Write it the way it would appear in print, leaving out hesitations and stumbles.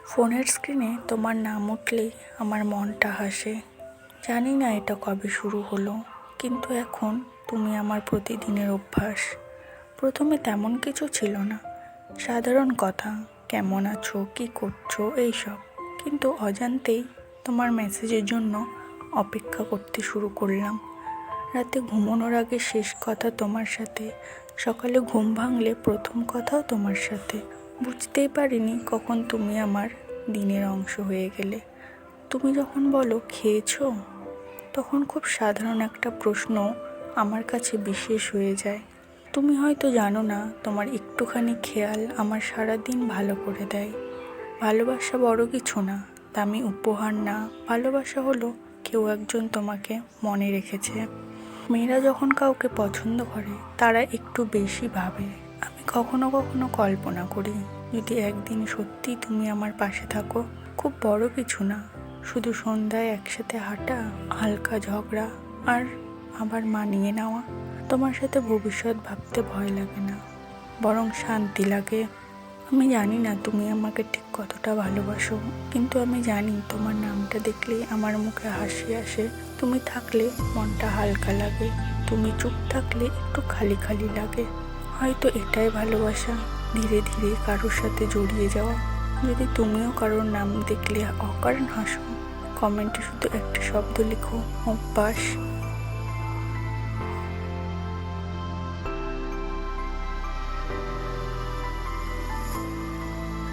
ফোনের স্ক্রিনে তোমার নাম উঠলেই আমার মনটা হাসে। জানি না এটা কবে শুরু হলো, কিন্তু এখন তুমি আমার প্রতিদিনের অভ্যাস। প্রথমে তেমন কিছু ছিল না, সাধারণ কথা, কেমন আছো, কী করছো, এইসব। কিন্তু অজান্তেই তোমার মেসেজের জন্য অপেক্ষা করতে শুরু করলাম। রাতে ঘুমানোর আগে শেষ কথা তোমার সাথে, সকালে ঘুম ভাঙলে প্রথম কথাও তোমার সাথে। বুঝতেই পারিনি কখন তুমি আমার দিনের অংশ হয়ে গেলে। তুমি যখন বলো খেয়েছো, তখন খুব সাধারণ একটা প্রশ্ন আমার কাছে বিশেষ হয়ে যায়। তুমি হয়তো জানো না, তোমার একটুখানি খেয়াল আমার সারা দিন ভালো করে দেয়। ভালোবাসা বড় কিছু না, দামি উপহার না, ভালোবাসা হলো কেউ একজন তোমাকে মনে রেখেছে। মেয়েরা যখন কাউকে পছন্দ করে তারা একটু বেশি ভাবে। আমি কখনো কখনো কল্পনা করি, যদি একদিন সত্যি তুমি আমার পাশে থাকো। খুব বড় কিছু না, শুধু সন্ধ্যায় একসাথে হাঁটা, হালকা ঝগড়া, আর আবার মানিয়ে নেওয়া। তোমার সাথে ভবিষ্যৎ ভাবতে ভয় লাগে না, বরং শান্তি লাগে। আমি জানি না তুমি আমাকে ঠিক কতটা ভালোবাসো, কিন্তু আমি জানি তোমার নামটা দেখলেই আমার মুখে হাসি আসে। তুমি থাকলে মনটা হালকা লাগে, তুমি চুপ থাকলে একটু খালি খালি লাগে। হয়তো এটাই ভালোবাসা, ধীরে ধীরে কারোর সাথে জড়িয়ে যাওয়া। যদি তুমিও কারোর নাম দেখলে অকারণ হাসো, কমেন্টে শুধু একটা শব্দ লিখো, অভ্যাস।